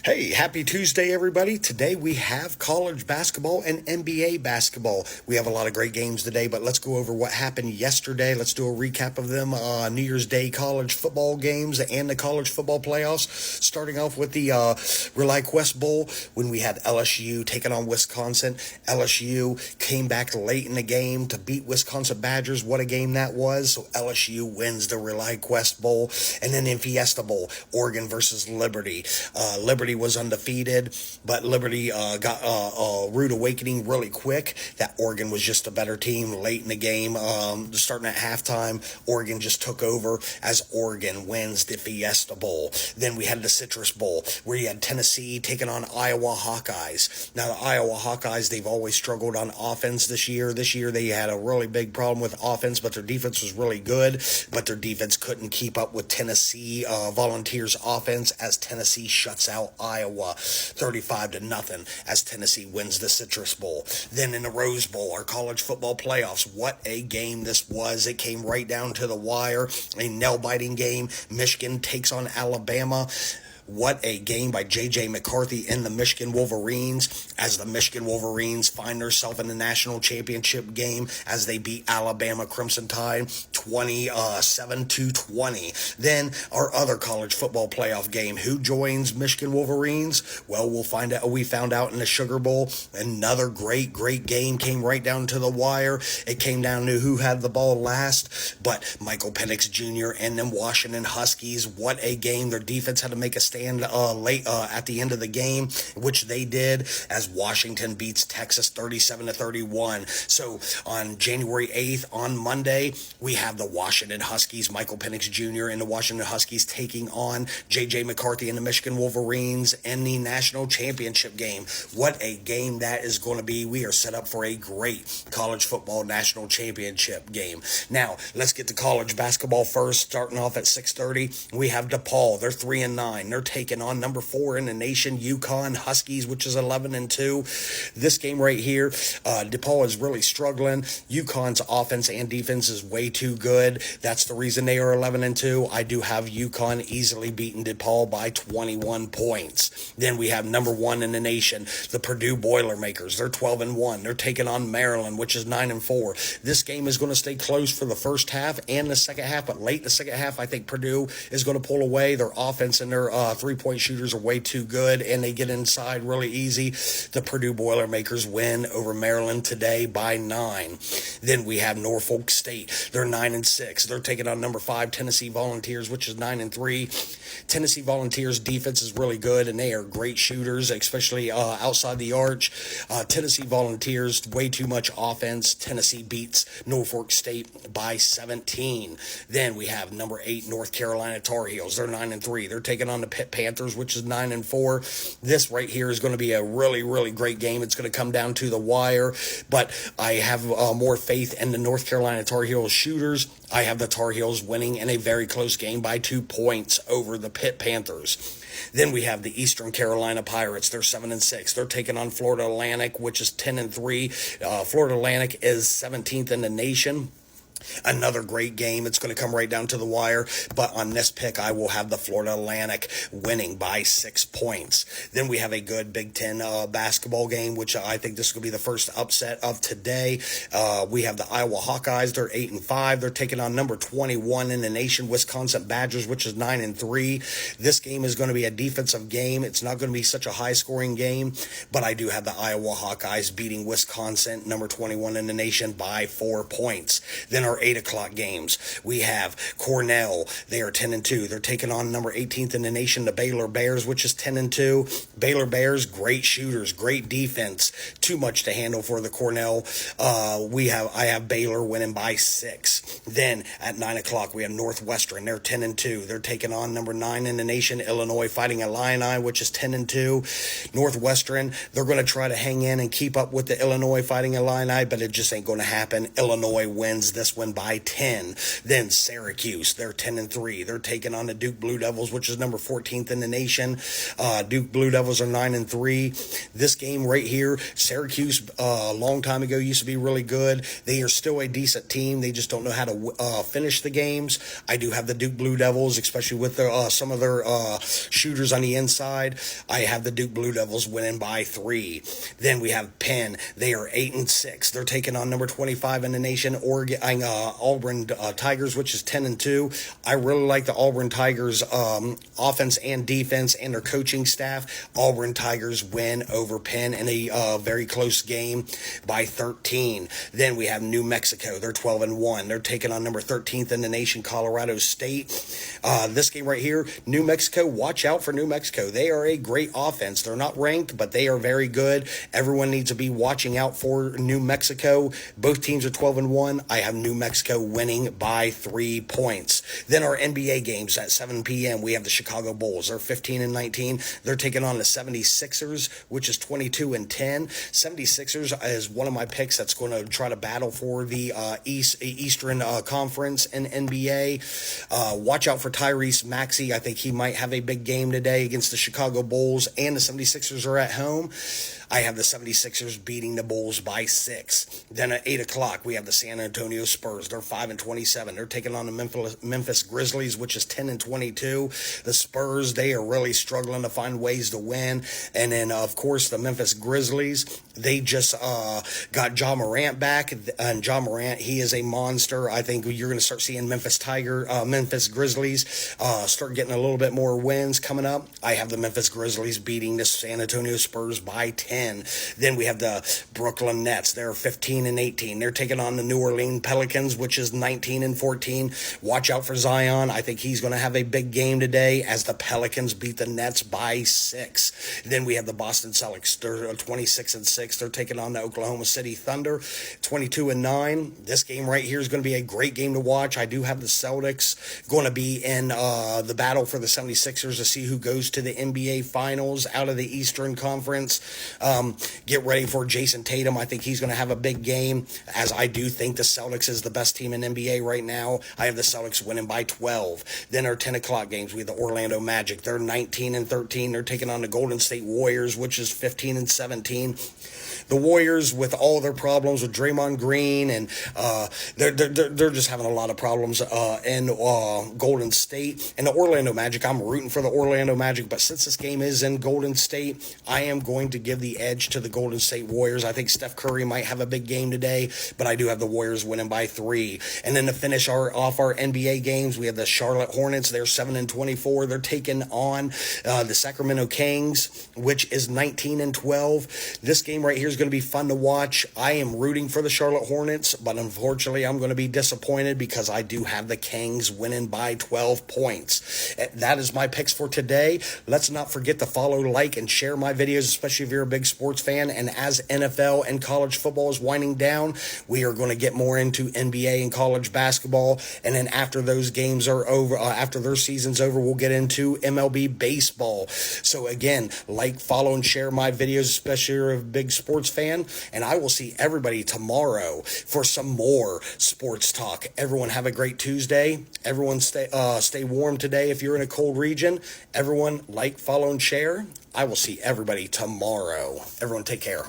Hey, happy Tuesday, everybody. Today we have college basketball and NBA basketball. We have a lot of great games today, but let's go over what happened yesterday. Let's do a recap of them. New Year's Day college football games and the college football playoffs. Starting off with the ReliQuest Bowl when we had LSU taking on Wisconsin. LSU came back late in the game to beat Wisconsin Badgers. What a game that was. So LSU wins the ReliQuest Bowl. And then in Fiesta Bowl, Oregon versus Liberty. Liberty was undefeated, but Liberty got a rude awakening really quick. That Oregon was just a better team late in the game. Starting at halftime, Oregon just took over as Oregon wins the Fiesta Bowl. Then we had the Citrus Bowl, where you had Tennessee taking on Iowa Hawkeyes. Now, the Iowa Hawkeyes, they've always struggled on offense this year. This year, they had a really big problem with offense, but their defense was really good. But their defense couldn't keep up with Tennessee Volunteers' offense as Tennessee shuts out Iowa 35-0 as Tennessee wins the Citrus Bowl. Then in the Rose Bowl, our college football playoffs, what a game this was. It came right down to the wire, a nail-biting game. Michigan takes on Alabama. What a game by J.J. McCarthy and the Michigan Wolverines as the Michigan Wolverines find themselves in the national championship game as they beat Alabama Crimson Tide 27-20. Then our other college football playoff game. Who joins Michigan Wolverines? Well, we'll find out. We found out in the Sugar Bowl. Another great game came right down to the wire. It came down to who had the ball last, but Michael Penix Jr. and them Washington Huskies. What a game. Their defense had to make a stand late at the end of the game, which they did as Washington beats Texas 37-31. So on January 8th, on Monday, we have the Washington Huskies, Michael Penix Jr. and the Washington Huskies taking on J.J. McCarthy and the Michigan Wolverines in the national championship game. What a game that is going to be. We are set up for a great college football national championship game. Now, let's get to college basketball first, starting off at 6:30. We have DePaul. They're 3-9. They're taking on number 4 in the nation, UConn Huskies, which is 11-2. This game right here, DePaul is really struggling. UConn's offense and defense is way too good. That's the reason they are 11-2. I do have UConn easily beating DePaul by 21 points. Then we have number 1 in the nation, the Purdue Boilermakers. They're 12-1. They're taking on Maryland, which is 9-4. This game is going to stay close for the first half and the second half, but late in the second half, I think Purdue is going to pull away. Their offense and their three-point shooters are way too good, and they get inside really easy. The Purdue Boilermakers win over Maryland today by 9. Then we have Norfolk State. They're 9-6. They're taking on number 5 Tennessee Volunteers, which is 9-3. Tennessee Volunteers defense is really good, and they are great shooters, especially outside the arch. Tennessee Volunteers, way too much offense. Tennessee beats Norfolk State by 17. Then we have number 8 North Carolina Tar Heels. They're 9-3. They're taking on the Pitt Panthers, which is 9-4. This right here is going to be a really great game. It's going to come down to the wire, but I have more faith in the North Carolina Tar Heels shooters. I have the Tar Heels winning in a very close game by 2 points over the Pitt Panthers. Then we have the Eastern Carolina Pirates. They're 7-6. They're taking on Florida Atlantic, which is 10-3. Florida Atlantic is 17th in the nation. Another great game. It's going to come right down to the wire, but on this pick, I will have the Florida Atlantic winning by 6 points. Then we have a good Big Ten basketball game, which I think this is going to be the first upset of today. We have the Iowa Hawkeyes. They're 8-5. They're taking on number 21 in the nation, Wisconsin Badgers, which is 9-3. This game is going to be a defensive game. It's not going to be such a high-scoring game, but I do have the Iowa Hawkeyes beating Wisconsin, number 21 in the nation, by 4 points. Then our 8 o'clock games. We have Cornell. They are 10-2. They're taking on number 18th in the nation, the Baylor Bears, which is 10-2. Baylor Bears, great shooters, great defense. Too much to handle for the Cornell. I have Baylor winning by 6. Then at 9 o'clock, we have Northwestern. They're 10-2. They're taking on number 9 in the nation, Illinois, fighting Illini, which is 10-2. Northwestern, they're going to try to hang in and keep up with the Illinois fighting Illini, but it just ain't going to happen. Illinois wins this one winning by 10. Then Syracuse, they're 10-3. They're taking on the Duke Blue Devils, which is number 14th in the nation. Duke Blue Devils are 9-3. This game right here, Syracuse, a long time ago, used to be really good. They are still a decent team. They just don't know how to finish the games. I do have the Duke Blue Devils, especially with some of their shooters on the inside. I have the Duke Blue Devils winning by 3. Then we have Penn. They are 8-6. They're taking on number 25 in the nation, Auburn Tigers, which is 10-2. I really like the Auburn Tigers offense and defense and their coaching staff. Auburn Tigers win over Penn in a very close game by 13. Then we have New Mexico. They're 12-1. They're taking on number 13th in the nation, Colorado State. This game right here, New Mexico, watch out for New Mexico. They are a great offense. They're not ranked, but they are very good. Everyone needs to be watching out for New Mexico. Both teams are 12-1. I have New Mexico winning by 3 points. Then our NBA games at 7 p.m. We have the Chicago Bulls. They're 15-19. They're taking on the 76ers, which is 22-10. 76ers is one of my picks that's going to try to battle for the Eastern Conference in NBA. Watch out for Tyrese Maxey. I think he might have a big game today against the Chicago Bulls, and the 76ers are at home. I have the 76ers beating the Bulls by 6. Then at 8 o'clock, we have the San Antonio Spurs. They're 5-27. They're taking on the Memphis Grizzlies, which is 10-22. The Spurs, they are really struggling to find ways to win. And then, of course, the Memphis Grizzlies, they just got Ja Morant back. And Ja Morant, he is a monster. I think you're going to start seeing Memphis Grizzlies start getting a little bit more wins coming up. I have the Memphis Grizzlies beating the San Antonio Spurs by 10. Then we have the Brooklyn Nets. They're 15-18. They're taking on the New Orleans Pelicans, which is 19-14. Watch out for Zion. I think he's going to have a big game today as the Pelicans beat the Nets by 6. Then we have the Boston Celtics. They're 26-6. They're taking on the Oklahoma City Thunder, 22-9. This game right here is going to be a great game to watch. I do have the Celtics going to be in the battle for the 76ers to see who goes to the NBA Finals out of the Eastern Conference. Get ready for Jason Tatum. I think he's going to have a big game, as I do think the Celtics is the best team in NBA right now. I have the Celtics winning by 12. Then our 10 o'clock games, we have the Orlando Magic. They're 19-13. They're taking on the Golden State Warriors, which is 15-17. The Warriors, with all their problems with Draymond Green, and they're just having a lot of problems in Golden State. And the Orlando Magic, I'm rooting for the Orlando Magic, but since this game is in Golden State, I am going to give the edge to the Golden State Warriors. I think Steph Curry might have a big game today, but I do have the Warriors winning by 3. And then to finish off our NBA games, we have the Charlotte Hornets. They're 7-24. They're taking on the Sacramento Kings, which is 19-12. This game right here is going to be fun to watch. I am rooting for the Charlotte Hornets, but unfortunately I'm going to be disappointed because I do have the Kings winning by 12 points. That is my picks for today. Let's not forget to follow, like, and share my videos, especially if you're a big sports fan. And as NFL and college football is winding down, we are going to get more into NBA and college basketball. And then after those games are over, after their season's over, we'll get into MLB baseball. So again, like, follow, and share my videos, especially if you're a big sports fan. And I will see everybody tomorrow for some more sports talk. Everyone have a great Tuesday. Everyone stay warm today if you're in a cold region. Everyone like, follow, and share. I will see everybody tomorrow. Everyone take care.